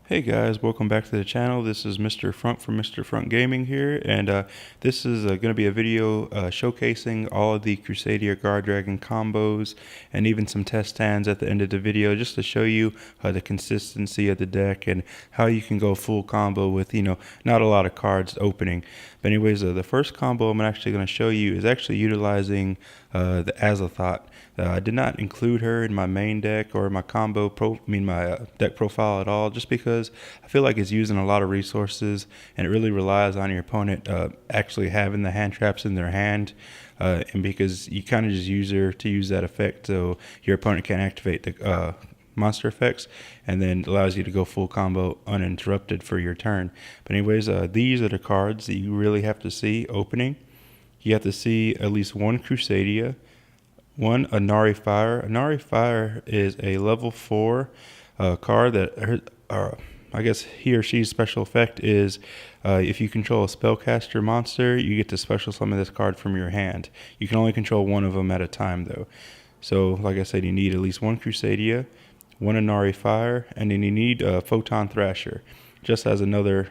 Hey guys, welcome back to the channel. This is Mr. Front from Mr. Front Gaming here, and this is going to be a video showcasing all of the Crusadia Guardragon combos and even some test hands at the end of the video, just to show you the consistency of the deck and how you can go full combo with, not a lot of cards opening. But anyways, the first combo I'm actually going to show you is actually utilizing the Azathoth. I did not include her in my main deck or my my deck profile at all, just because I feel like it's using a lot of resources and it really relies on your opponent actually having the hand traps in their hand, and because you kind of just use her to use that effect, so your opponent can activate the monster effects, and then allows you to go full combo uninterrupted for your turn. But anyways, these are the cards that you really have to see opening. You have to see at least one Crusadia, one Inari Fire. Inari Fire is a level 4 card that I guess he or she's special effect is if you control a spellcaster monster, you get to special summon this card from your hand. You can only control one of them at a time though. So like I said, you need at least one Crusadia, one Inari Fire, and then you need a Photon Thrasher, just as another,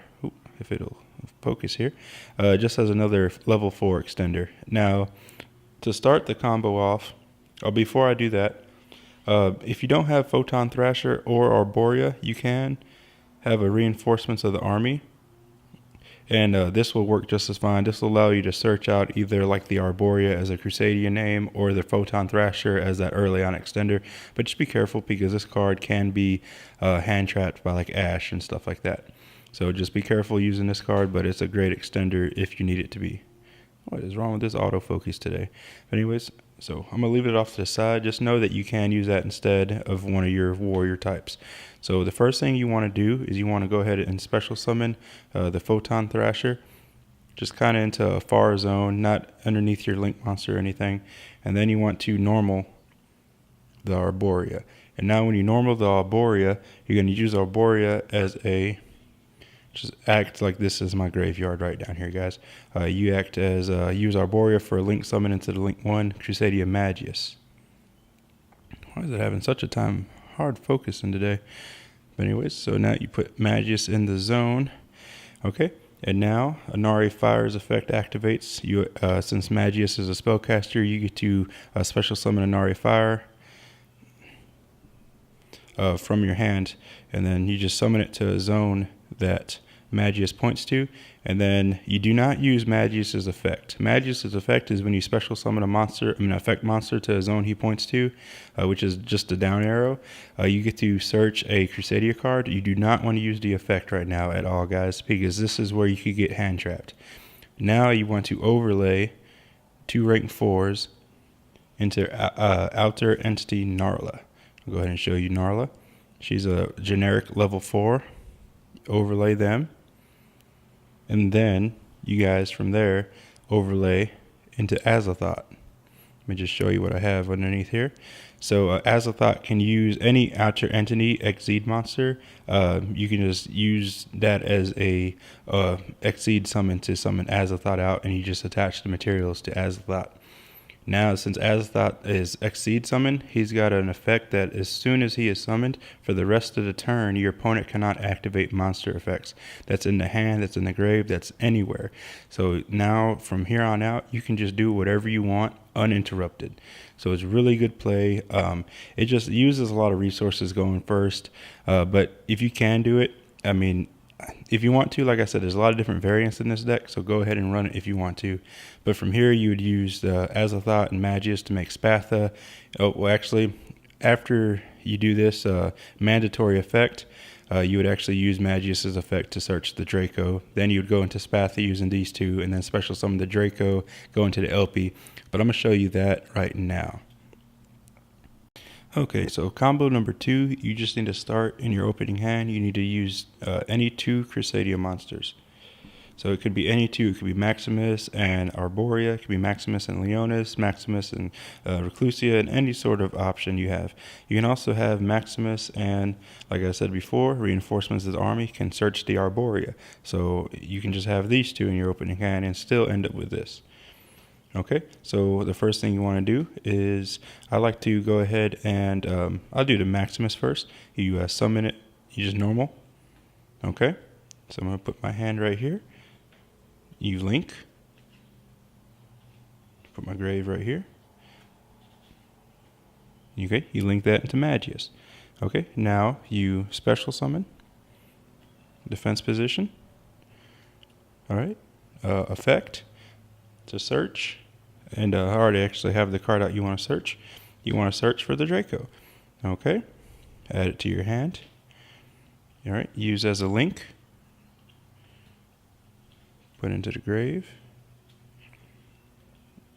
if it'll focus here, just as another level 4 extender. Now, to start the combo off, before I do that, if you don't have Photon Thrasher or Arborea, you can have a Reinforcements of the Army, and this will work just as fine. This will allow you to search out either like the Arborea as a Crusadia name or the Photon Thrasher as that early on extender. But just be careful, because this card can be hand trapped by like Ash and stuff like that. So just be careful using this card, but it's a great extender if you need it to be. What is wrong with this autofocus today? But anyways, so I'm going to leave it off to the side. Just know that you can use that instead of one of your warrior types. So the first thing you want to do is you want to go ahead and special summon the Photon Thrasher, just kind of into a far zone, not underneath your link monster or anything. And then you want to normal the Arborea. And now when you normal the Arborea, you're going to use Arborea as a, just act like this is my graveyard right down here, guys. You act as use Arborea for a link summon into the link 1 Crusadia Magius. Why is it having such a time hard focusing today? But anyways, so now you put Magius in the zone. Okay, and now Inari Fire's effect activates. You since Magius is a spellcaster, you get to special summon Inari Fire from your hand, and then you just summon it to a zone that Magius points to, and then you do not use Magius's effect. Magius's effect is when you special summon an effect monster to a zone he points to, which is just a down arrow. You get to search a Crusadia card. You do not want to use the effect right now at all, guys, because this is where you could get hand trapped. Now you want to overlay 2 rank 4s into Outer Entity Narla. I'll go ahead and show you Narla. She's a generic level 4. Overlay them, and then you guys from there overlay into Azathoth. Let me just show you what I have underneath here. So Azathoth can use any Outer Entity Exceed monster. You can just use that as a Exceed summon to summon Azathoth out, and you just attach the materials to Azathoth. Now, since Azathoth is Exceed summon, he's got an effect that as soon as he is summoned, for the rest of the turn, your opponent cannot activate monster effects. That's in the hand, that's in the grave, that's anywhere. So now, from here on out, you can just do whatever you want uninterrupted. So it's really good play. It just uses a lot of resources going first, but if you can do it, I mean, if you want to, like I said, there's a lot of different variants in this deck, so go ahead and run it if you want to. But from here, you would use Azathoth and Magius to make Spatha. Oh, well, actually, after you do this mandatory effect, you would actually use Magius's effect to search the Draco. Then you would go into Spatha using these two, and then special summon the Draco, go into the LP. But I'm going to show you that right now. Okay, so combo number 2, you just need to start in your opening hand. You need to use any 2 Crusadia monsters. So it could be any 2. It could be Maximus and Arborea. It could be Maximus and Leonis, Maximus and Reclusia, and any sort of option you have. You can also have Maximus and, like I said before, Reinforcements of the Army can search the Arborea. So you can just have these 2 in your opening hand and still end up with this. Okay, so the first thing you want to do is, I like to go ahead and I'll do the Maximus first. You summon it, you just normal, Okay, so I'm going to put my hand right here. You link. Put my grave right here. Okay, you link that into Magius. Okay, now you special summon. Defense position. Alright, effect to search. And I already actually have the card out you want to search. You want to search for the Draco. Okay, add it to your hand. Alright, use as a link. Put into the grave.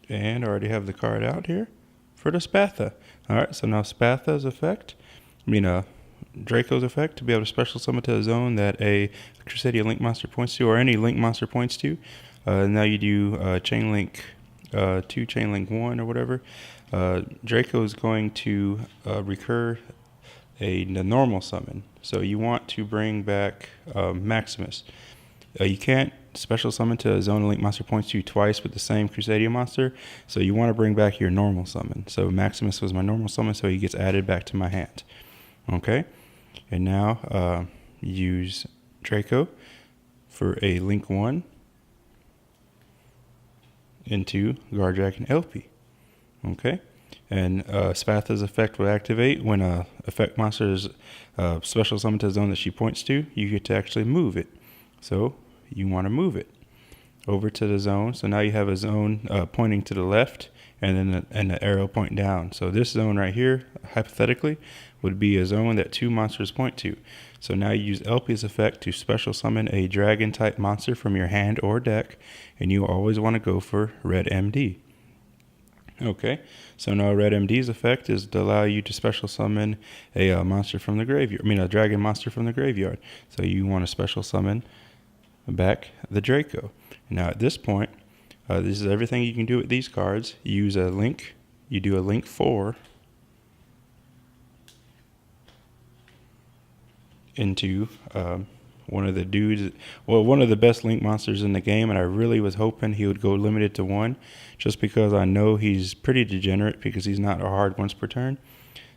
And I already have the card out here for the Spatha. Alright, so now Spatha's effect, Draco's effect, to be able to special summon to a zone that a Crusadia Link monster points to, or any Link monster points to. Now you do Chain Link 2, Chain Link 1, or whatever. Draco is going to recur a normal summon. So you want to bring back Maximus. You can't special summon to a zone a Link monster points to twice with the same Crusadia monster, so you want to bring back your normal summon. So Maximus was my normal summon, so he gets added back to my hand. Okay, and now use Draco for a Link 1 into Guardragon LP. Okay, and Spatha's effect will activate when a effect monster is special summoned to a zone that she points to. You get to actually move it. So you want to move it over to the zone. So now you have a zone pointing to the left, and then the arrow pointing down. So this zone right here, hypothetically, would be a zone that two monsters point to. So now you use LP's effect to special summon a dragon type monster from your hand or deck, and you always want to go for Red MD. Okay, so now Red MD's effect is to allow you to special summon a monster from the graveyard. A dragon monster from the graveyard. So you want to special summon back the Draco. Now at this point, this is everything you can do with these cards. You use a link. You do a link 4 into one of the dudes, one of the best link monsters in the game, and I really was hoping he would go limited to 1, just because I know he's pretty degenerate because he's not a hard once per turn.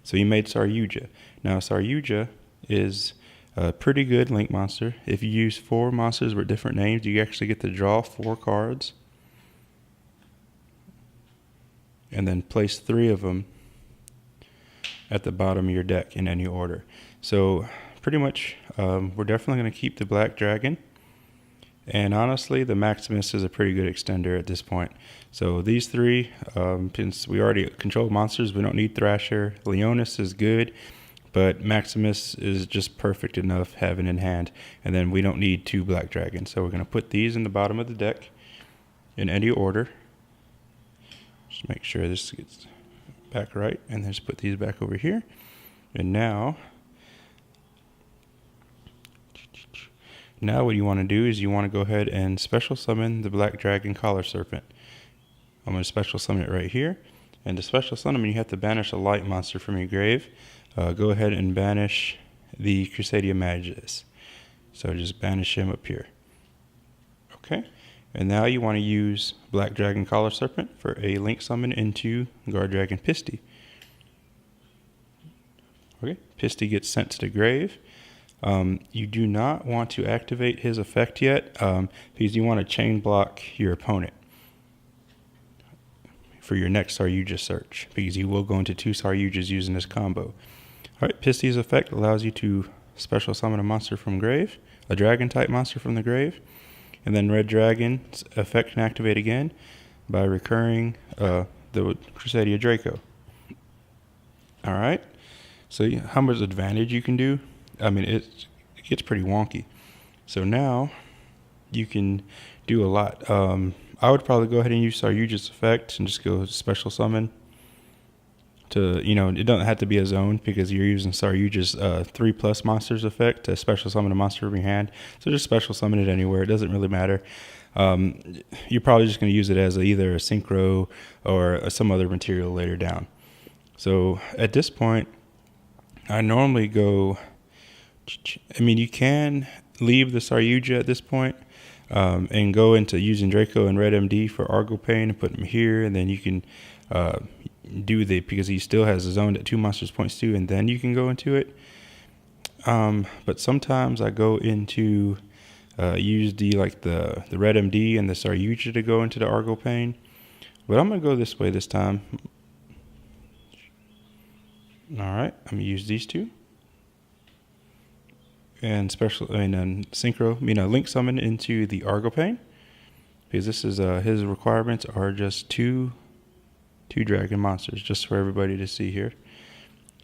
So he made Saryuja. Now Saryuja is a pretty good link monster. If you use 4 monsters with different names, you actually get to draw 4 cards and then place 3 of them at the bottom of your deck in any order. So pretty much we're definitely going to keep the Black Dragon, and honestly the Maximus is a pretty good extender at this point. So these 3, since we already control monsters, we don't need Thrasher. Leonis is good, but Maximus is just perfect enough having in hand, and then we don't need 2 Black Dragons. So we're going to put these in the bottom of the deck in any order. Just make sure this gets back right, and then just put these back over here. And now what you want to do is you want to go ahead and special summon the Black Dragon Collar Serpent. I'm going to special summon it right here. And to special summon, you have to banish a light monster from your grave. Go ahead and banish the Crusadia Magus. So just banish him up here. Okay. And now you want to use Black Dragon Collar Serpent for a link summon into Guardragon Pisty. Okay. Pisty gets sent to the grave. You do not want to activate his effect yet because you want to chain block your opponent for your next Saryuja search, because you will go into 2 Saryujas using this combo. Alright, Pisty's effect allows you to special summon a monster from grave, a dragon type monster from the grave, and then Red Dragon's effect can activate again by recurring the Crusadia Draco. Alright, so how much advantage you can do? It gets pretty wonky. So now you can do a lot. I would probably go ahead and use Saryuja's effect and just go special summon to, it doesn't have to be a zone because you're using Saryuja's 3+ monsters effect to special summon a monster from your hand. So just special summon it anywhere. It doesn't really matter. You're probably just going to use it as either a synchro or some other material later down. So at this point, I normally go... you can leave the Saryuja at this point and go into using Draco and Red MD for Argo Pain and put him here, and then you can because he still has a zone that 2 monsters points to, and then you can go into it. But sometimes I go into use the red MD and the Saryuja to go into the Argo Pane. But I'm gonna go this way this time. All right, I'm gonna use these two and link summon into the Argo Pane, because this is his requirements are just two dragon monsters, just for everybody to see here.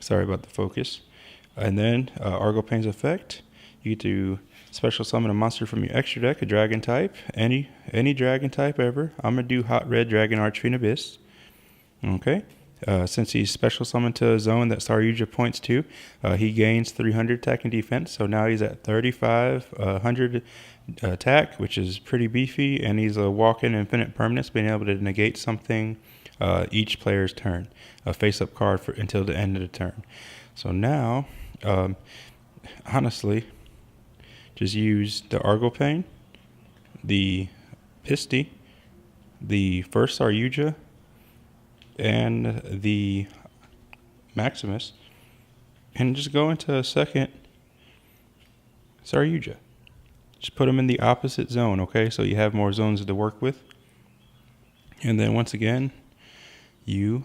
Sorry about the focus. And then Argo Pane's effect, you get to special summon a monster from your extra deck, a dragon type, any dragon type ever. I'm gonna do Hot Red Dragon Archfiend Abyss. Okay. Since he's special summoned to a zone that Saryuja points to, he gains 300 attack and defense. So now he's at 3,500 attack, which is pretty beefy, and he's a walk-in infinite permanence, being able to negate something each player's turn, a face-up card until the end of the turn. So now, honestly, just use the Argo Pane, the Pisty, the first Saryuja, and the Maximus, and just go into a second Saryuja. Just put them in the opposite zone, okay? So you have more zones to work with. And then once again, you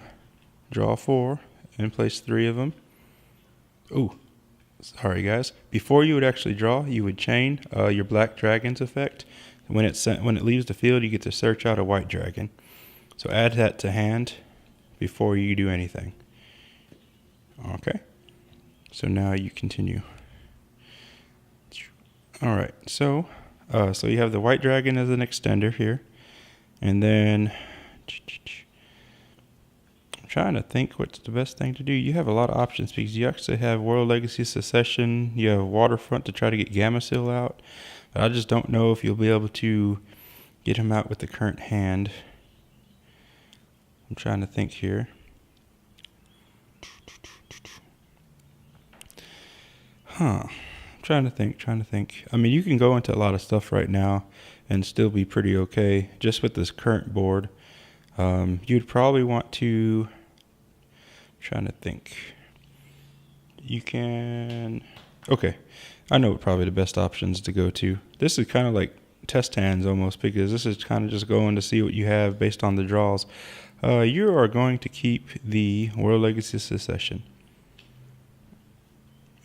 draw 4 and place 3 of them. Ooh, sorry guys. Before you would actually draw, you would chain your Black Dragon's effect. When it leaves the field, you get to search out a White Dragon. So add that to hand before you do anything. Okay, so now you continue. All right, so you have the White Dragon as an extender here, and then I'm trying to think what's the best thing to do. You have a lot of options because you actually have World Legacy Secession, you have Waterfront to try to get Gamma Seal out, but I just don't know if you'll be able to get him out with the current hand. I'm trying to think here. Trying to think. I mean, you can go into a lot of stuff right now and still be pretty okay just with this current board. You'd probably want to, trying to think. You can, okay, I know probably the best options to go to. This is kind of like test hands almost, because this is kind of just going to see what you have based on the draws. You are going to keep the World Legacy Secession.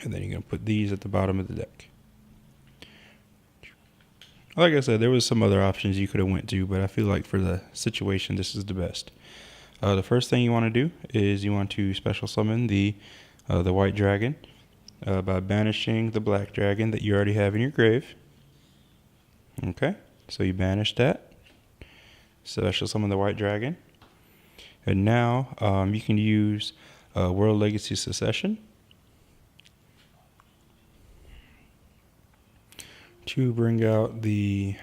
And then you're going to put these at the bottom of the deck. Like I said, there was some other options you could have went to, but I feel like for the situation, this is the best. The first thing you want to do is you want to special summon the White Dragon by banishing the Black Dragon that you already have in your grave. Okay, so you banish that. Special summon the White Dragon. And now you can use World Legacy Secession to bring out the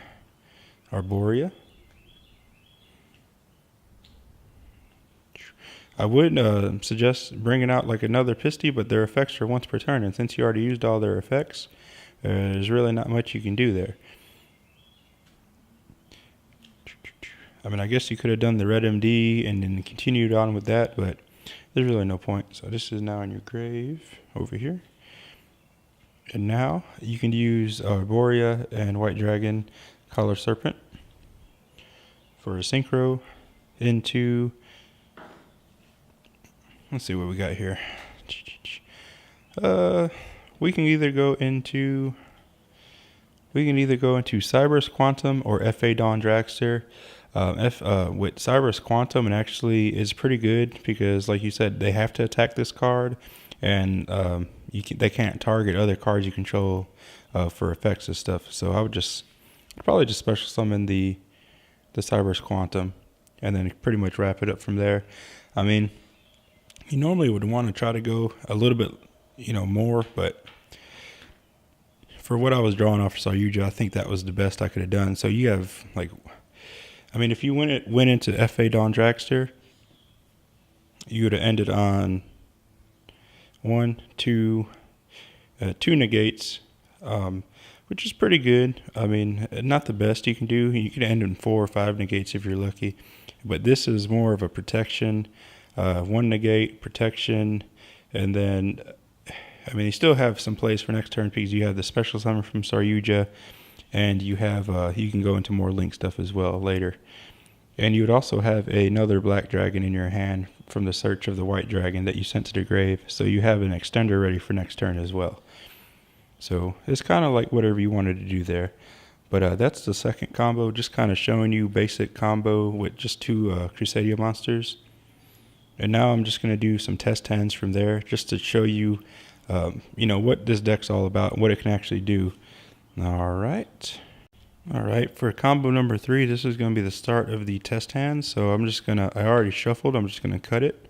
Arborea. I would suggest bringing out like another Pisty, but their effects are once per turn, and since you already used all their effects, there's really not much you can do there. I mean, I guess you could have done the red MD and then continued on with that, but there's really no point. So this is now in your grave over here. And now you can use Arborea and White Dragon Collar Serpent for a synchro into, let's see what we got here. We can either go into Cyberus Quantum or FA Dawn Dragster. With Cyberus Quantum, it actually is pretty good because, like you said, they have to attack this card, and they can't target other cards you control for effects and stuff. So I would probably just special summon the Cyberus Quantum, and then pretty much wrap it up from there. I mean, you normally would want to try to go a little bit, more, but for what I was drawing off for Saryuja, I think that was the best I could have done. So you have if you went into FA Dawn Dragster, you would have ended on 2 negates, which is pretty good. I mean, not the best you can do. You could end in 4 or 5 negates if you're lucky, but this is more of a protection. 1 negate, protection, and then I mean, you still have some plays for next turn because you have the special summon from Saryuja, and you have you can go into more Link stuff as well later. And you would also have another black dragon in your hand from the search of the white dragon that you sent to the grave. So you have an extender ready for next turn as well. So it's kind of like whatever you wanted to do there. But that's the second combo, just kind of showing you basic combo with just two Crusadia monsters. And now I'm just going to do some test hands from there just to show you, what this deck's all about and what it can actually do. All right, for combo number 3, this is going to be the start of the test hand. So I already shuffled, I'm just going to cut it.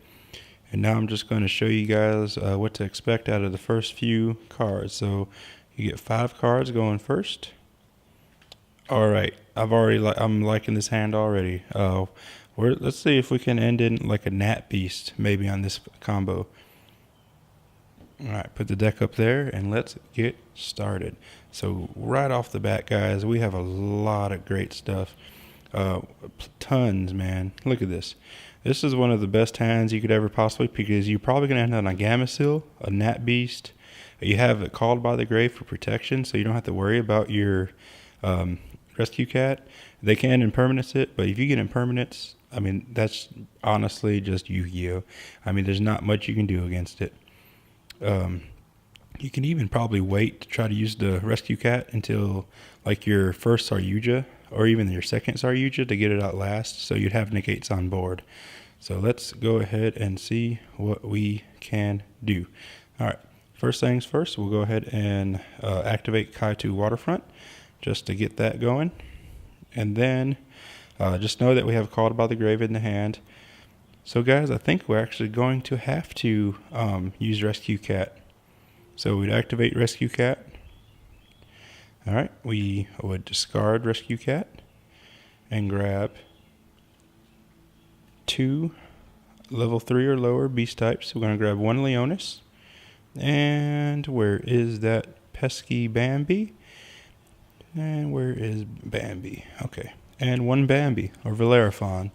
And now I'm just going to show you guys what to expect out of the first few cards. So you get 5 cards going first. All right, I'm liking this hand already. Let's see if we can end in like a Nat Beast maybe on this combo. All right, put the deck up there and let's get started. So right off the bat, guys, we have a lot of great stuff. Tons, man. Look at this. This is one of the best hands you could ever possibly, because you're probably going to end on a Gamecill, a Nat Beast. You have it called by the grave for protection, so you don't have to worry about your Rescue Cat. They can impermanence it, but if you get impermanence, I mean, that's honestly just Yu-Gi-Oh! I mean, there's not much you can do against it. You can even probably wait to try to use the Rescue Cat until like your first Saryuja or even your second Saryuja to get it out last, so you'd have negates on board. So let's go ahead and see what we can do. All right, first things first, we'll go ahead and activate Kaitu Waterfront just to get that going. And then just know that we have Called by the Grave in the hand. So guys, I think we're actually going to have to use Rescue Cat. So we'd activate Rescue Cat. All right, we would discard Rescue Cat and grab 2 level 3 or lower beast types. We're going to grab 1 Leonis. And where is that pesky Bambi? And where is Bambi? Okay. And 1 Bambi or Valeraphon.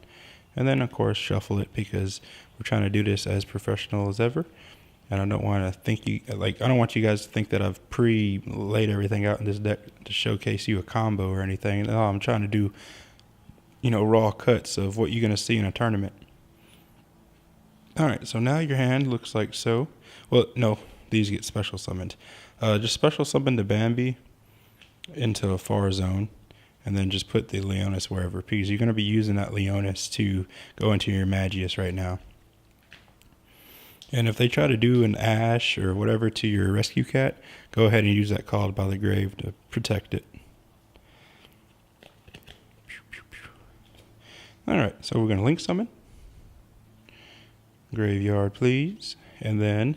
And then, of course, shuffle it because we're trying to do this as professional as ever. And I don't want to I don't want you guys to think that I've pre-laid everything out in this deck to showcase you a combo or anything. No, I'm trying to do, raw cuts of what you're going to see in a tournament. All right, so now your hand looks like so. Well, no, these get special summoned. Just special summon the Bambi into a far zone, and then just put the Leonis wherever, because you're going to be using that Leonis to go into your Magius right now. And if they try to do an Ash or whatever to your Rescue Cat, go ahead and use that Called by the Grave to protect it. Alright, so we're going to Link Summon. Graveyard, please. And then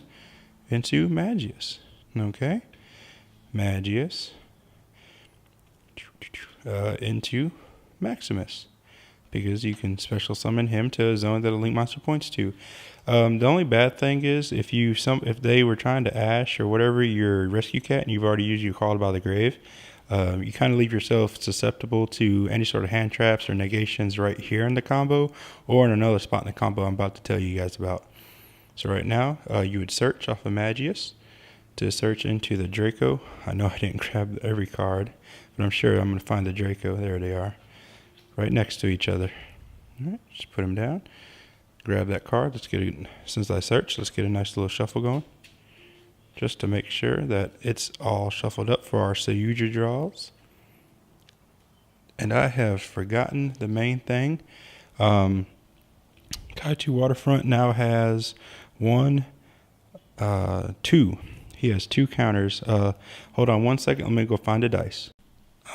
into Magius. Okay. Magius. Into Maximus, because you can special summon him to a zone that a Link monster points to. The only bad thing is if they were trying to Ash or whatever your Rescue Cat and you've already used your Called by the Grave, you kind of leave yourself susceptible to any sort of hand traps or negations right here in the combo or in another spot in the combo I'm about to tell you guys about. So right now, you would search off of Magius to search into the Draco. I know I didn't grab every card, but I'm sure I'm going to find the Draco. There they are, right next to each other. All right, just put them down. Grab that card. Since I searched, let's get a nice little shuffle going, just to make sure that it's all shuffled up for our Saryuja draws. And I have forgotten the main thing. Kaitu Waterfront now has 2. He has 2 counters. Hold on 1 second. Let me go find a dice.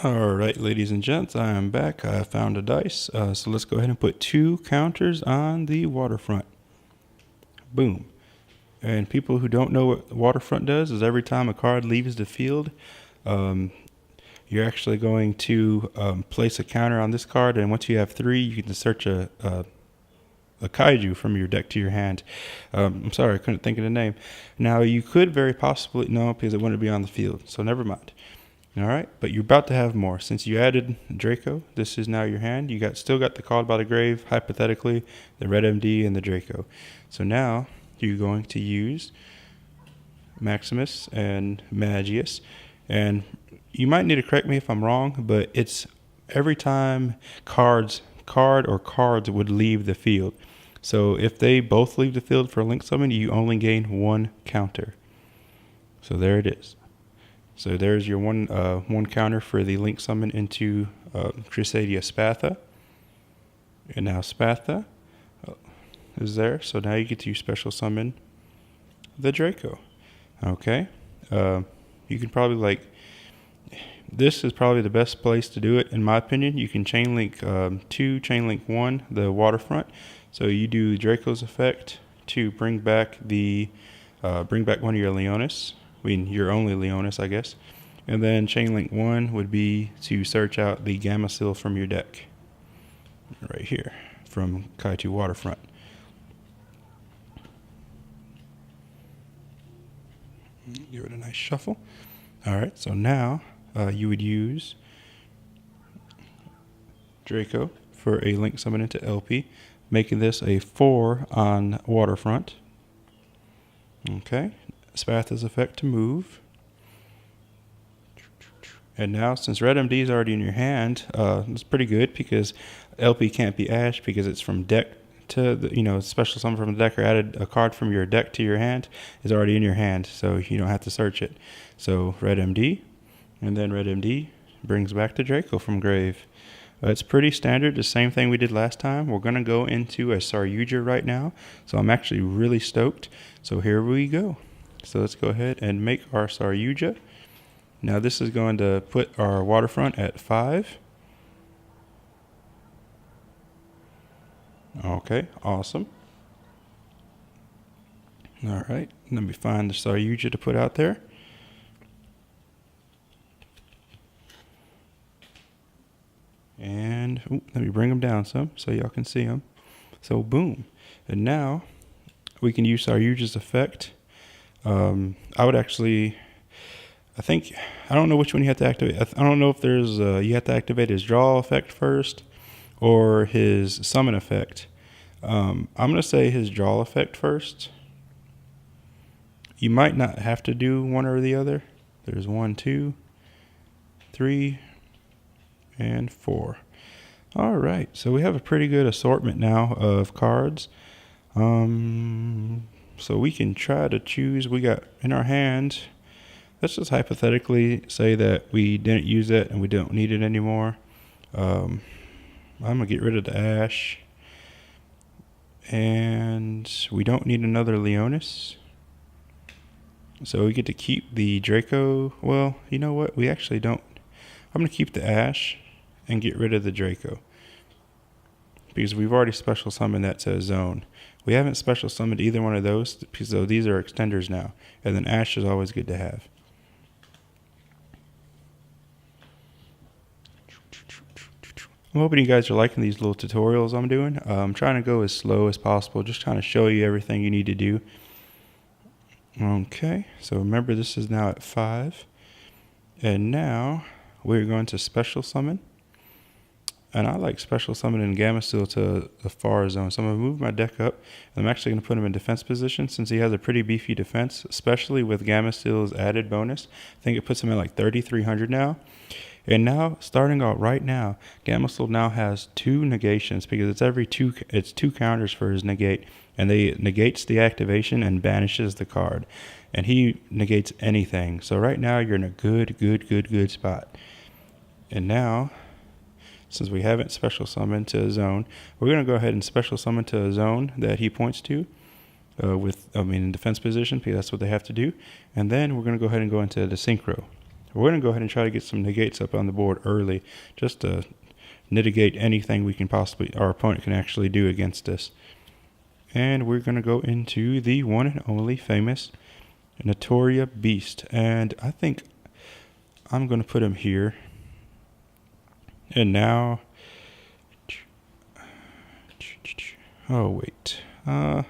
All right, ladies and gents, I am back. I found a dice. So let's go ahead and put 2 counters on the Waterfront. Boom. And people who don't know what Waterfront does is every time a card leaves the field, you're actually going to place a counter on this card. And once you have 3, you can search a kaiju from your deck to your hand. I'm sorry, I couldn't think of the name. Now, you could very possibly, no, because it wouldn't be on the field, so never mind. All right, but you're about to have more. Since you added Draco, this is now your hand. You still got the Called by the Grave, hypothetically, the Red MD, and the Draco. So now you're going to use Maximus, and Magius. And you might need to correct me if I'm wrong, but it's every time card or cards would leave the field. So if they both leave the field for a link summon, you only gain 1 counter. So there it is. So there's your one counter for the link summon into Crusadia Spatha. And now Spatha is there. So now you get to special summon the Draco. Okay. You can probably this is probably the best place to do it in my opinion. You can chain link 2, chain link 1, the waterfront. So you do Draco's effect to bring back one of your Leonis. I mean, your only Leonis, I guess. And then chain link 1 would be to search out the Gamma-Seal from your deck. Right here, from Kaitu Waterfront. Give it a nice shuffle. Alright, so now you would use Draco for a link summon into LP, making this a 4 on Waterfront. Okay, Spatha's effect to move. And now, since Red MD is already in your hand, it's pretty good because LP can't be Ash because it's from deck to the, special summon from the deck or added a card from your deck to your hand is already in your hand, so you don't have to search it. So Red MD, and then Red MD brings back the Draco from grave. It's pretty standard, the same thing we did last time. We're going to go into a Saryuja right now, so I'm actually really stoked. So here we go. So let's go ahead and make our Saryuja. Now this is going to put our waterfront at 5. Okay, awesome. All right, let me find the Saryuja to put out there. And let me bring them down some so y'all can see them. So boom. And now we can use Saryuja's effect. I don't know which one you have to activate. I don't know if there's you have to activate his draw effect first or his summon effect. I'm going to say his draw effect first. You might not have to do one or the other. There's 1, 2, 3, and 4. All right, so we have a pretty good assortment now of cards. So we can try to choose. We got in our hand. Let's just hypothetically say that we didn't use it and we don't need it anymore. I'm gonna get rid of the Ash, and we don't need another Leonis. So we get to keep the Draco. Well, you know what? We actually don't. I'm gonna keep the Ash and get rid of the Draco because we've already special summoned that to a zone. We haven't special summoned either one of those because these are extenders now, and then Ash is always good to have. I'm hoping you guys are liking these little tutorials I'm doing. I'm trying to go as slow as possible, just trying to show you everything you need to do. Okay, so remember this is now at 5. And now we're going to special summon. And I like special summoning Gamma-Seal to the far zone. So I'm going to move my deck up. And I'm actually going to put him in defense position since he has a pretty beefy defense, especially with Gamma-Seal's added bonus. I think it puts him at like 3,300 now. And now, starting out right now, Gamma-Seal now has 2 negations because it's 2 counters for his negate, and they negates the activation and banishes the card, and he negates anything. So right now you're in a good spot. And now, since we haven't special summoned to a zone, we're going to go ahead and special summon to a zone that he points to. In defense position, because that's what they have to do. And then we're going to go ahead and go into the synchro. We're going to go ahead and try to get some negates up on the board early, just to mitigate anything our opponent can actually do against us. And we're going to go into the one and only famous Notoria Beast. And I think I'm going to put him here. And now, oh wait, I'm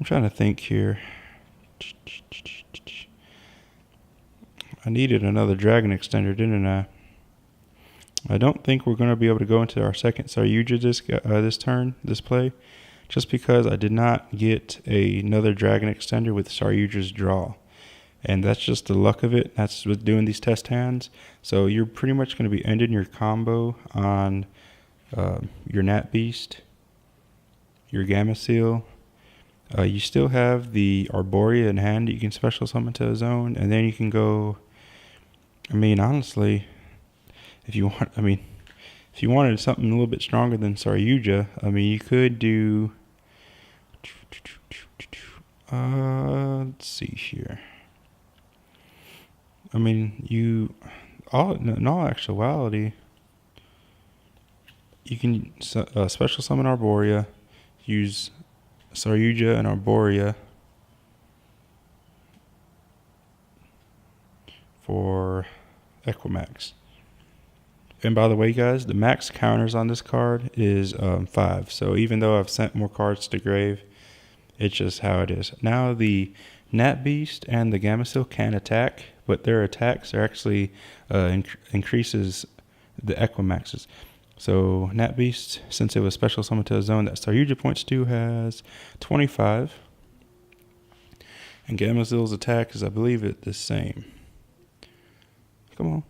trying to think here. I needed another dragon extender, didn't I? I don't think we're going to be able to go into our second Saryuja this play, just because I did not get another dragon extender with Saryuja's draw. and that's just the luck of it. That's with doing these test hands. So you're pretty much going to be ending your combo on your Nat Beast, your Gamma Seal. You still have the Arborea in hand that you can special summon to a zone, and then you can go. I mean, honestly, if you wanted something a little bit stronger than Saryuja, I mean, you could do. Let's see here. I mean, in all actuality, you can special summon Arborea, use Saryuja and Arborea for Equimax. And by the way, guys, the max counters on this card is 5. So even though I've sent more cards to grave, it's just how it is. Now the Nat Beast and the Gamma Seal can attack, but their attacks are actually increases the Equimaxes. So Nat Beast, since it was special summoned to a zone that Saryuja points to, has 25. And Gamma Seal's attack is, I believe, the same. Come on,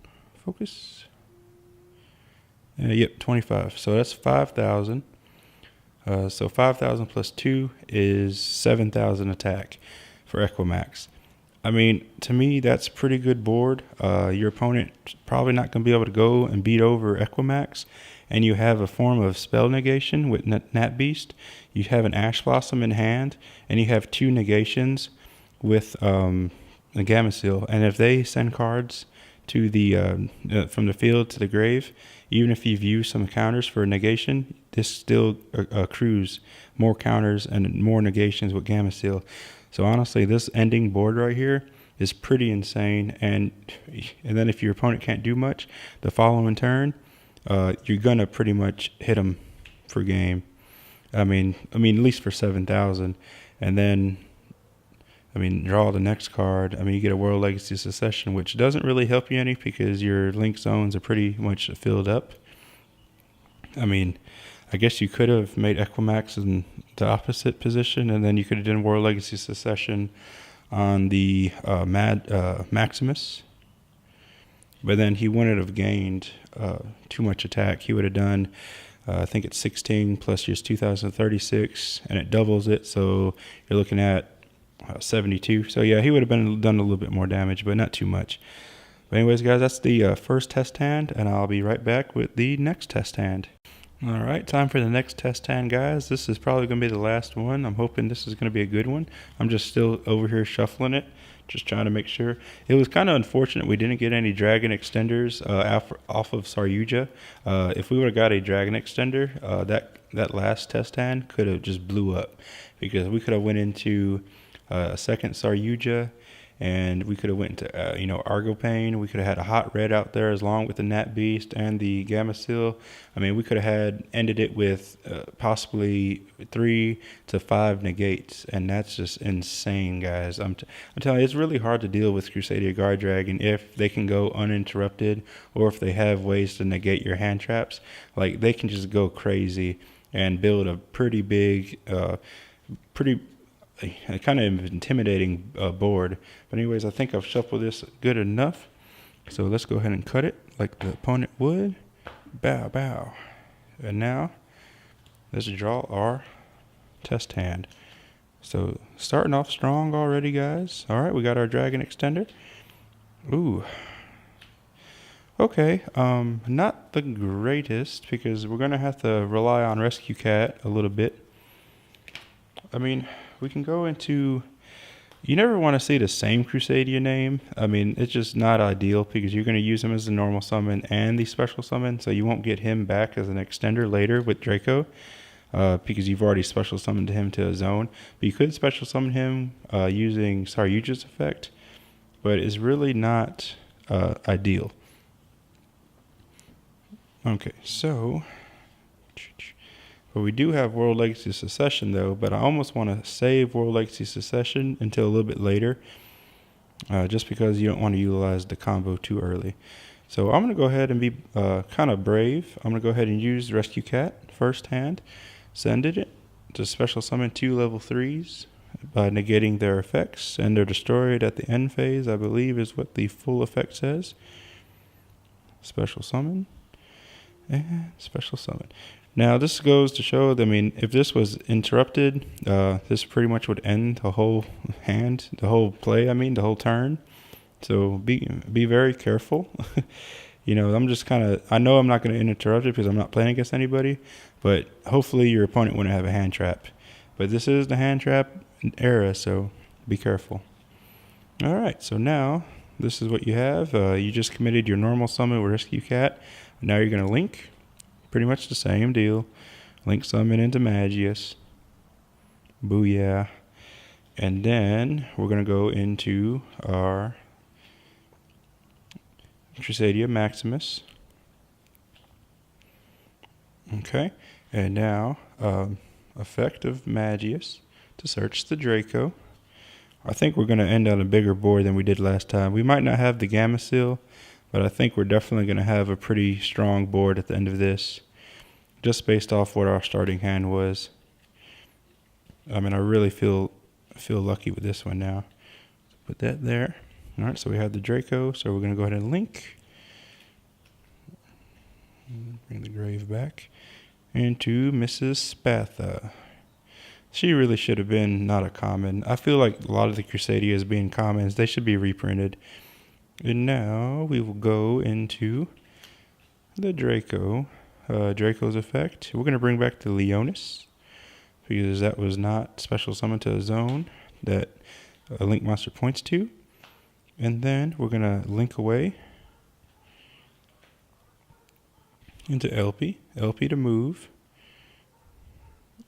focus. Yep, 25. So that's 5,000. So 5,000 plus 2 is 7,000 attack for Equimax. I mean, to me, that's pretty good board. Your opponent probably not going to be able to go and beat over Equimax. And you have a form of spell negation with Nat Beast. You have an Ash Blossom in hand, and you have 2 negations with the Gamma Seal. And if they send cards to the from the field to the grave, even if you've used some counters for negation, this still accrues more counters and more negations with Gamma Seal. So honestly, this ending board right here is pretty insane. And then if your opponent can't do much, the following turn, you're gonna pretty much hit them for game. I mean, at least for 7,000, and then. Draw the next card. You get a World Legacy Succession, which doesn't really help you any because your link zones are pretty much filled up. I guess you could have made Equimax in the opposite position, and then you could have done World Legacy Succession on the Maximus. But then he wouldn't have gained too much attack. He would have done, I think it's 16 plus years 2036, and it doubles it. So you're looking at 72. So yeah, he would have done a little bit more damage, but not too much. But anyways, guys, that's the first test hand, and I'll be right back with the next test hand. All right, time for the next test hand, guys. This is probably going to be the last one. I'm hoping this is going to be a good one. I'm just still over here shuffling it, just trying to make sure. It was kind of unfortunate we didn't get any Dragon Extenders off of Saryuja. If we would have got a Dragon Extender, that last test hand could have just blew up, because we could have went into a second Saryuja, and we could have went to Argopane. We could have had a hot red out there along with the Nat Beast and the Gamma Seal. We could have ended it with possibly 3 to 5 negates, and that's just insane, guys. I'm telling you, it's really hard to deal with Crusadia Guardragon if they can go uninterrupted, or if they have ways to negate your hand traps. Like, they can just go crazy and build a pretty big, a kind of intimidating board. But anyways, I think I've shuffled this good enough. So let's go ahead and cut it like the opponent would. Bow, bow. And now, let's draw our test hand. So starting off strong already, guys. All right, we got our Dragon Extender. Ooh. Okay, not the greatest, because we're going to have to rely on Rescue Cat a little bit. We can go into, you never want to see the same Crusadia name. It's just not ideal, because you're going to use him as the normal summon and the special summon, so you won't get him back as an extender later with Draco, because you've already special summoned him to a zone. But you could special summon him using Saryuja's effect, but it's really not ideal. Okay, so... But we do have World Legacy Succession, though, but I almost want to save World Legacy Succession until a little bit later, just because you don't want to utilize the combo too early. So I'm going to go ahead and be kind of brave. I'm going to go ahead and use Rescue Cat first hand, send it to special summon 2 level 3s, by negating their effects, and they're destroyed at the end phase, I believe is what the full effect says. Special summon. And special summon. Now this goes to show that, I mean, if this was interrupted, this pretty much would end the whole hand, the whole play, I mean, the whole turn. So be very careful. You know, I'm just kind of, I know I'm not going to interrupt it because I'm not playing against anybody, but hopefully your opponent wouldn't have a hand trap. But this is the hand trap era, so be careful. All right, so now this is what you have. You just committed your normal summon with Rescue Cat. Now you're going to link. Pretty much the same deal. Link summon into Magius. Booyah. And then we're going to go into our Crusadia Maximus. Okay. And now, effect of Magius to search the Draco. I think we're going to end on a bigger board than we did last time. We might not have the Gamma Seal, but I think we're definitely going to have a pretty strong board at the end of this, just based off what our starting hand was. I mean, I really feel lucky with this one now. Put that there. All right, so we have the Draco, so we're going to go ahead and link. Bring the grave back into Mrs. Spatha. She really should have been not a common. I feel like a lot of the Crusadias being commons, they should be reprinted. And now we will go into the Draco. Draco's effect. We're going to bring back the Leonis, because that was not special summon to a zone that a link monster points to. And then we're going to link away into LP. LP to move.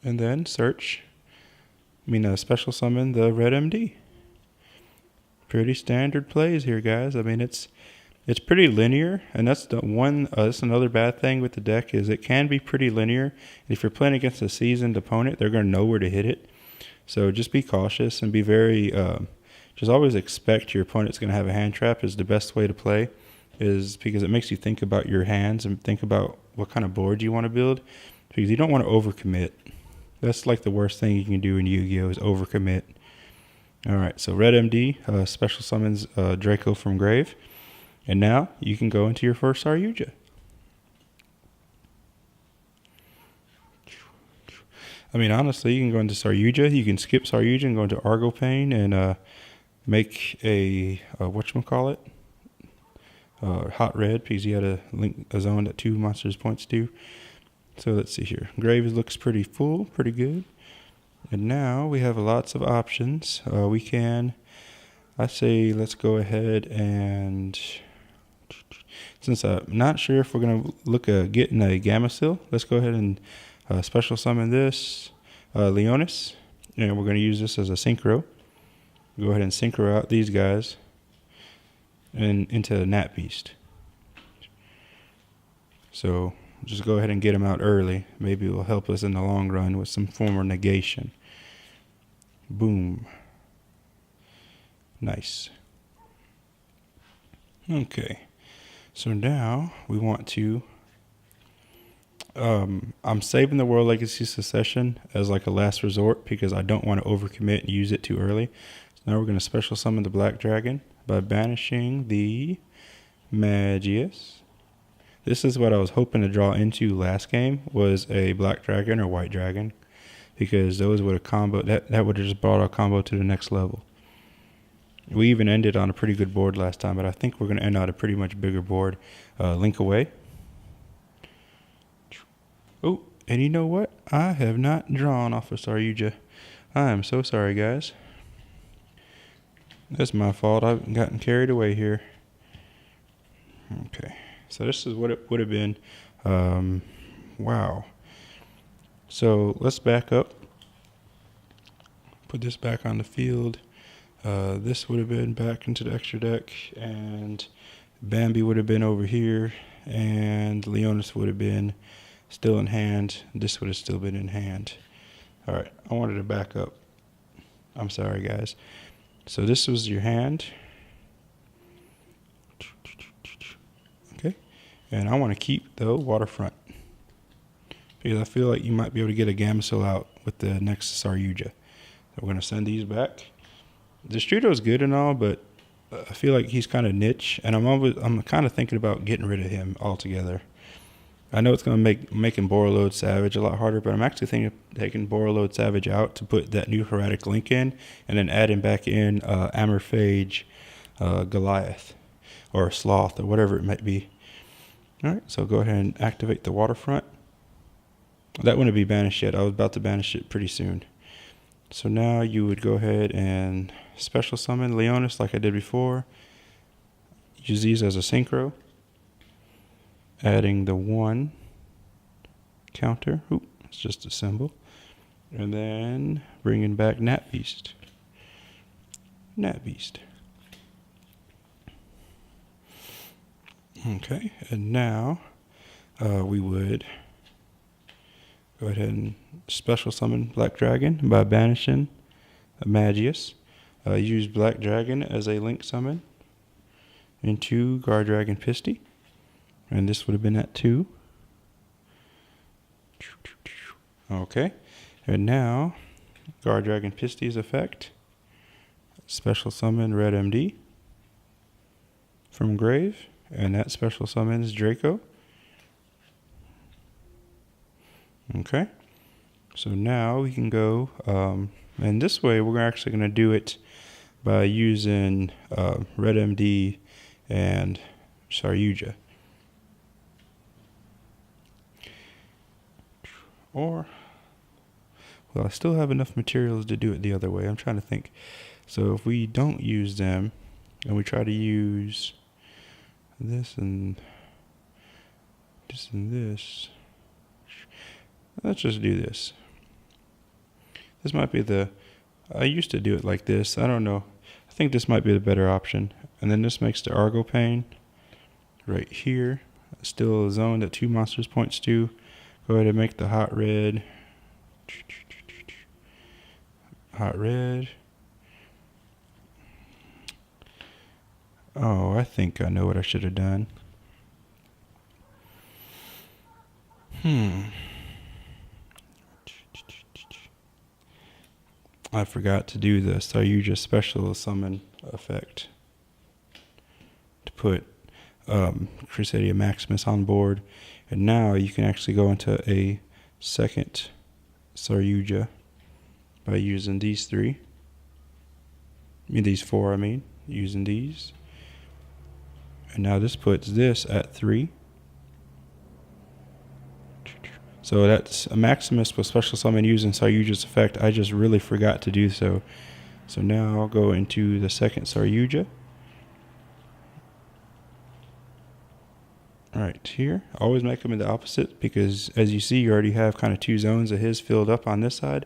And then search. Special summon the Red MD. Pretty standard plays here, guys. I mean, it's pretty linear, and that's the one. That's another bad thing with the deck, is it can be pretty linear. And if you're playing against a seasoned opponent, they're going to know where to hit it. So just be cautious and be very. Just always expect your opponent's going to have a hand trap. Is the best way to play, is because it makes you think about your hands and think about what kind of board you want to build, because you don't want to overcommit. That's like the worst thing you can do in Yu-Gi-Oh! Is overcommit. All right, so Red MD special summons Draco from grave. And now you can go into your first Saryuja. I mean, honestly, you can go into Saryuja. You can skip Saryuja and go into Argopane and make a, whatchamacallit, hot red, because you had to link a zone that 2 monsters points to. So let's see here. Grave looks pretty full, pretty good. And now we have lots of options. We can, I say, let's go ahead and, since I'm not sure if we're going to look at getting a Gamma Seal, let's go ahead and special summon this Leonis. And we're going to use this as a synchro. Go ahead and synchro out these guys and into Nat Beast. So just go ahead and get them out early. Maybe it will help us in the long run with some form of negation. Boom. Nice. Okay. So now we want to, I'm saving the World Legacy Succession as like a last resort, because I don't want to overcommit and use it too early. So now we're going to special summon the Black Dragon by banishing the Magius. This is what I was hoping to draw into last game, was a Black Dragon or White Dragon, because those would have combo, that would have just brought our combo to the next level. We even ended on a pretty good board last time, but I think we're going to end on a pretty much bigger board. Link away. Oh, and you know what? I have not drawn off of Saryuja. I am so sorry, guys. That's my fault. I've gotten carried away here. Okay. So this is what it would have been. Wow. So let's back up. Put this back on the field. This would have been back into the extra deck, and Bambi would have been over here, and Leonis would have been still in hand. This would have still been in hand. All right, I wanted to back up. I'm sorry, guys. So this was your hand. Okay, and I want to keep the Waterfront, because I feel like you might be able to get a Gamma Seal out with the next Saryuja. We're going to send these back. Destrudo's good and all, but I feel like he's kind of niche, and I'm kind of thinking about getting rid of him altogether. I know it's going to make making Borreload Savage a lot harder, but I'm actually thinking of taking Borreload Savage out to put that new Heretic Link in, and then adding back in Amorphage Goliath, or Sloth, or whatever it might be. Alright, so go ahead and activate the Waterfront. That wouldn't be banished yet. I was about to banish it pretty soon. So now you would go ahead and special summon Leonis like I did before. Use these as a synchro. Adding the 1 counter. Oop, it's just a symbol. And then bringing back Nat Beast. Nat Beast. Okay, and now we would go ahead and special summon Black Dragon by banishing Magius. Use Black Dragon as a link summon into Guardragon Pisty. And this would have been at 2. Okay. And now, Guardragon Pisty's effect. Special summon Red MD from Grave. And that special summons Draco. Okay. So now we can go, and this way we're actually going to do it by using Red MD and Saryuja. Or, well, I still have enough materials to do it the other way. I'm trying to think. So if we don't use them, and we try to use this and this and this, let's just do this. This might be I used to do it like this. I don't know. I think this might be the better option. And then this makes the Argo Pain right here. Still a zone that 2 monsters points to. Go ahead and make the hot red. Hot red. Oh, I think I know what I should have done. I forgot to do the Saryuja special summon effect to put Crusadia Maximus on board. And now you can actually go into a second Saryuja by using these 3. These 4, I mean. Using these. And now this puts this at 3. So that's a Maximus with special summon using Saryuja's effect. I just really forgot to do so. So now I'll go into the second Saryuja. Right here. Always make them in the opposite, because as you see, you already have kind of 2 zones of his filled up on this side.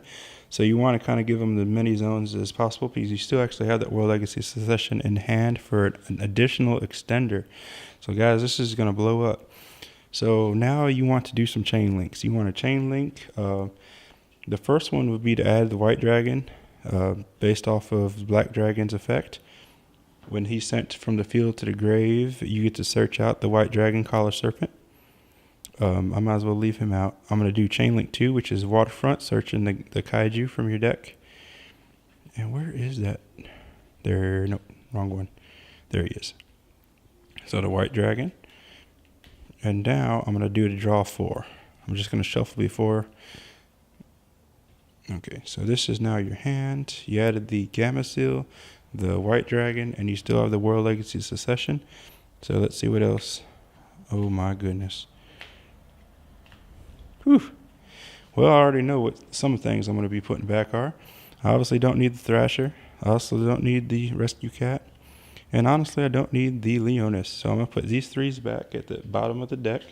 So you want to kind of give them as many zones as possible, because you still actually have that World Legacy Succession in hand for an additional extender. So guys, this is going to blow up. So now you want to do some chain links. You want to chain link. The first one would be to add the White Dragon based off of Black Dragon's effect. When he's sent from the field to the grave, you get to search out the White Dragon Collar Serpent. I might as well leave him out. I'm going to do Chain Link 2, which is Waterfront, searching the Kaiju from your deck. And where is that? There, nope, wrong one. There he is. So the White Dragon. And now I'm going to do the draw 4. I'm just going to shuffle before. Okay, so this is now your hand. You added the Gamma Seal, the White Dragon, and you still have the World Legacy Succession. So let's see what else. Oh my goodness. Whew. Well, I already know what some things I'm going to be putting back are. I obviously don't need the Thrasher. I also don't need the Rescue Cat. And honestly, I don't need the Leonis. So I'm going to put these 3s back at the bottom of the deck.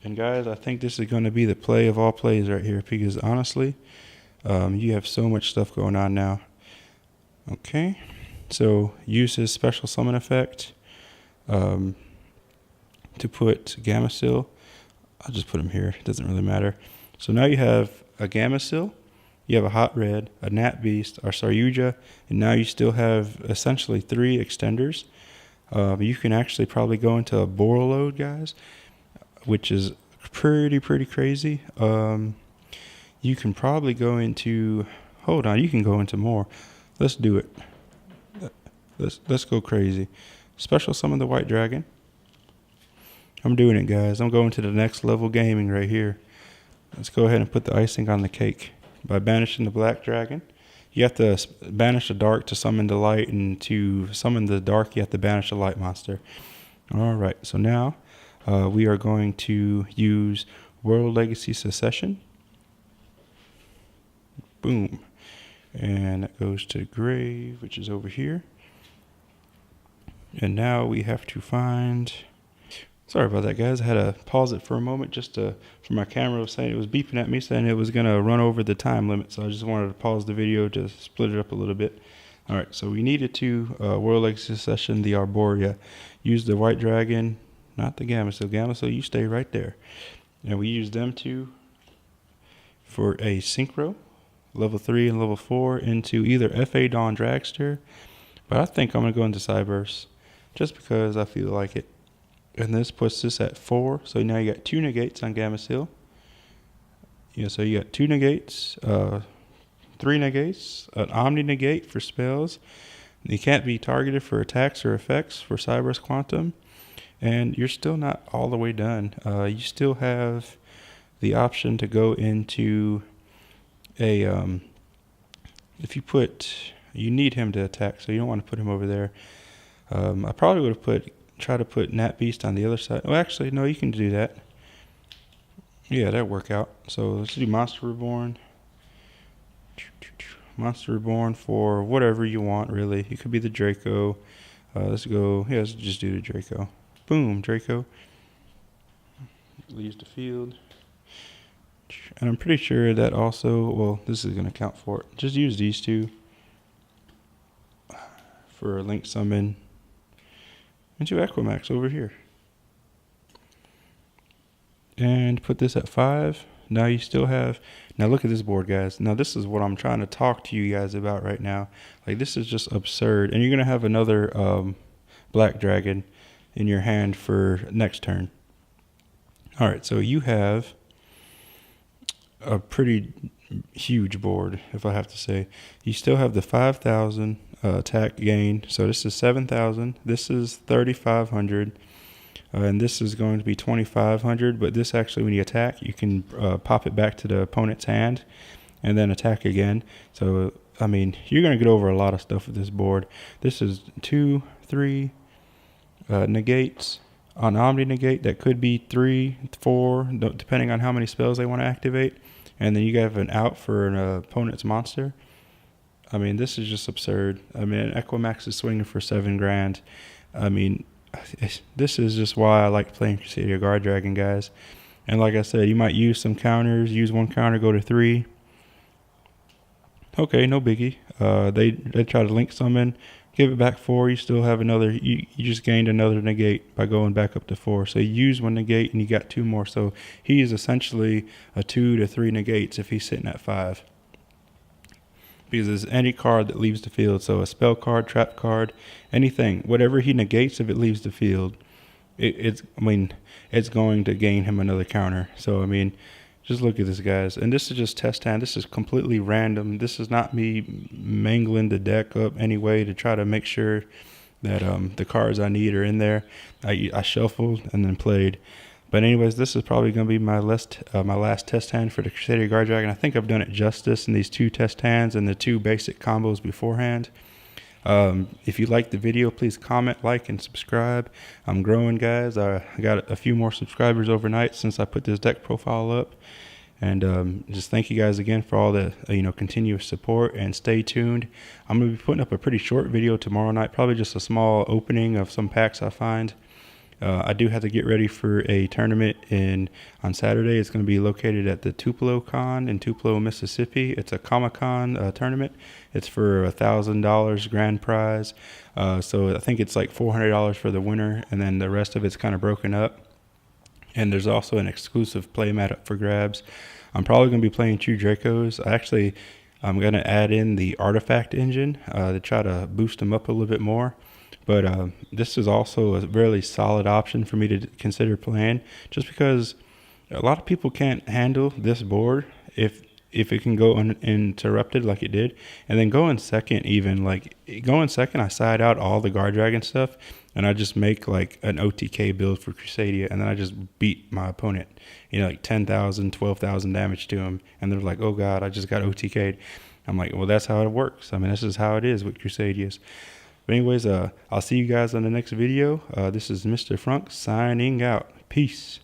And guys, I think this is going to be the play of all plays right here, because honestly, you have so much stuff going on now. Okay, so use his special summon effect to put Gamma Seal. I'll just put him here. It doesn't really matter. So now you have a Gamma Seal, you have a Hot Red, a Nat Beast, or Saryuja, and now you still have essentially 3 extenders. You can actually probably go into a Borreload, guys, which is pretty crazy. You can probably go into, hold on, you can go into more. Let's do it. Let's go crazy. Special summon the white dragon. I'm doing it, guys. I'm going to the next level gaming right here. Let's go ahead and put the icing on the cake by banishing the black dragon. You have to banish the dark to summon the light, and to summon the dark, you have to banish the light monster. All right, so now we are going to use World Legacy Secession. Boom. And that goes to grave, which is over here. And now we have to find... Sorry about that, guys. I had to pause it for a moment just for my camera was saying it was beeping at me saying it was going to run over the time limit. So I just wanted to pause the video to split it up a little bit. All right, so we needed to World Legacy Session the Arborea. Use the white dragon, not the Gamma-Seal. Gamma-Seal, you stay right there. And we use them two for a synchro, level 3 and level 4, into either FA Dawn Dragster. But I think I'm going to go into Cyberse just because I feel like it. And this puts this at 4. So now you got 2 negates on Gamma-Seal. Yeah, so you got 2 negates, 3 negates, an Omni negate for spells. You can't be targeted for attacks or effects for Cyberse Quantum. And you're still not all the way done. You still have the option to go into a... if you put... You need him to attack, so you don't want to put him over there. I probably would have try to put Nat Beast on the other side. Oh, actually, no, you can do that. Yeah, that'd work out. So let's do Monster Reborn. Monster Reborn for whatever you want, really. It could be the Draco. Let's go. Yeah, let's just do the Draco. Boom, Draco. Leaves the field. And I'm pretty sure that also, well, this is going to count for it. Just use these two for a Link Summon. Into Equimax over here. And put this at 5. Now you still have... Now look at this board, guys. Now this is what I'm trying to talk to you guys about right now. Like, this is just absurd. And you're going to have another black dragon in your hand for next turn. Alright, so you have a pretty huge board, if I have to say. You still have the 5,000... attack gain. So this is 7,000. This is 3,500. And this is going to be 2,500. But this actually, when you attack, you can pop it back to the opponent's hand and then attack again. So, I mean, you're going to get over a lot of stuff with this board. This is 2, 3 negates. On Omni negate, that could be 3, 4, depending on how many spells they want to activate. And then you have an out for an opponent's monster. I mean, this is just absurd. I mean, Equimax is swinging for $7,000. I mean, this is just why I like playing Crusadia Guardragon, guys. And like I said, you might use some counters. Use 1 counter, go to 3. Okay, no biggie. They try to Link Summon, give it back 4. You still have another. You just gained another negate by going back up to 4. So you use 1 negate and you got 2 more. So he is essentially a 2 to 3 negates if he's sitting at 5. Because it's any card that leaves the field. So a spell card, trap card, anything. Whatever he negates, if it leaves the field, it's going to gain him another counter. So, I mean, just look at this, guys. And this is just test hand. This is completely random. This is not me mangling the deck up anyway to try to make sure that the cards I need are in there. I shuffled and then played. But anyways, this is probably going to be my last test hand for the Crusadia Guardragon. I think I've done it justice in these 2 test hands and the 2 basic combos beforehand. If you liked the video, please comment, like, and subscribe. I'm growing, guys. I got a few more subscribers overnight since I put this deck profile up. And just thank you guys again for all the continuous support, and stay tuned. I'm going to be putting up a pretty short video tomorrow night, probably just a small opening of some packs I find. I do have to get ready for a tournament on Saturday. It's going to be located at the Tupelo Con in Tupelo, Mississippi. It's a Comic-Con tournament. It's for $1,000 grand prize. So I think it's like $400 for the winner, and then the rest of it's kind of broken up. And there's also an exclusive playmat up for grabs. I'm probably going to be playing 2 Dracos. I'm going to add in the artifact engine to try to boost them up a little bit more. But this is also a really solid option for me to consider playing, just because a lot of people can't handle this board if if it can go uninterrupted like it did. And then go in second, even like go in second, I side out all the Guardragon stuff, and I just make like an OTK build for Crusadia, and then I just beat my opponent, you know, like 10,000, 12,000 damage to him, and they're like, oh god, I just got OTK'd. I'm like, well, that's how it works. I mean, this is how it is with Crusadias. But anyways, I'll see you guys on the next video. This is Mr. Frunk signing out. Peace.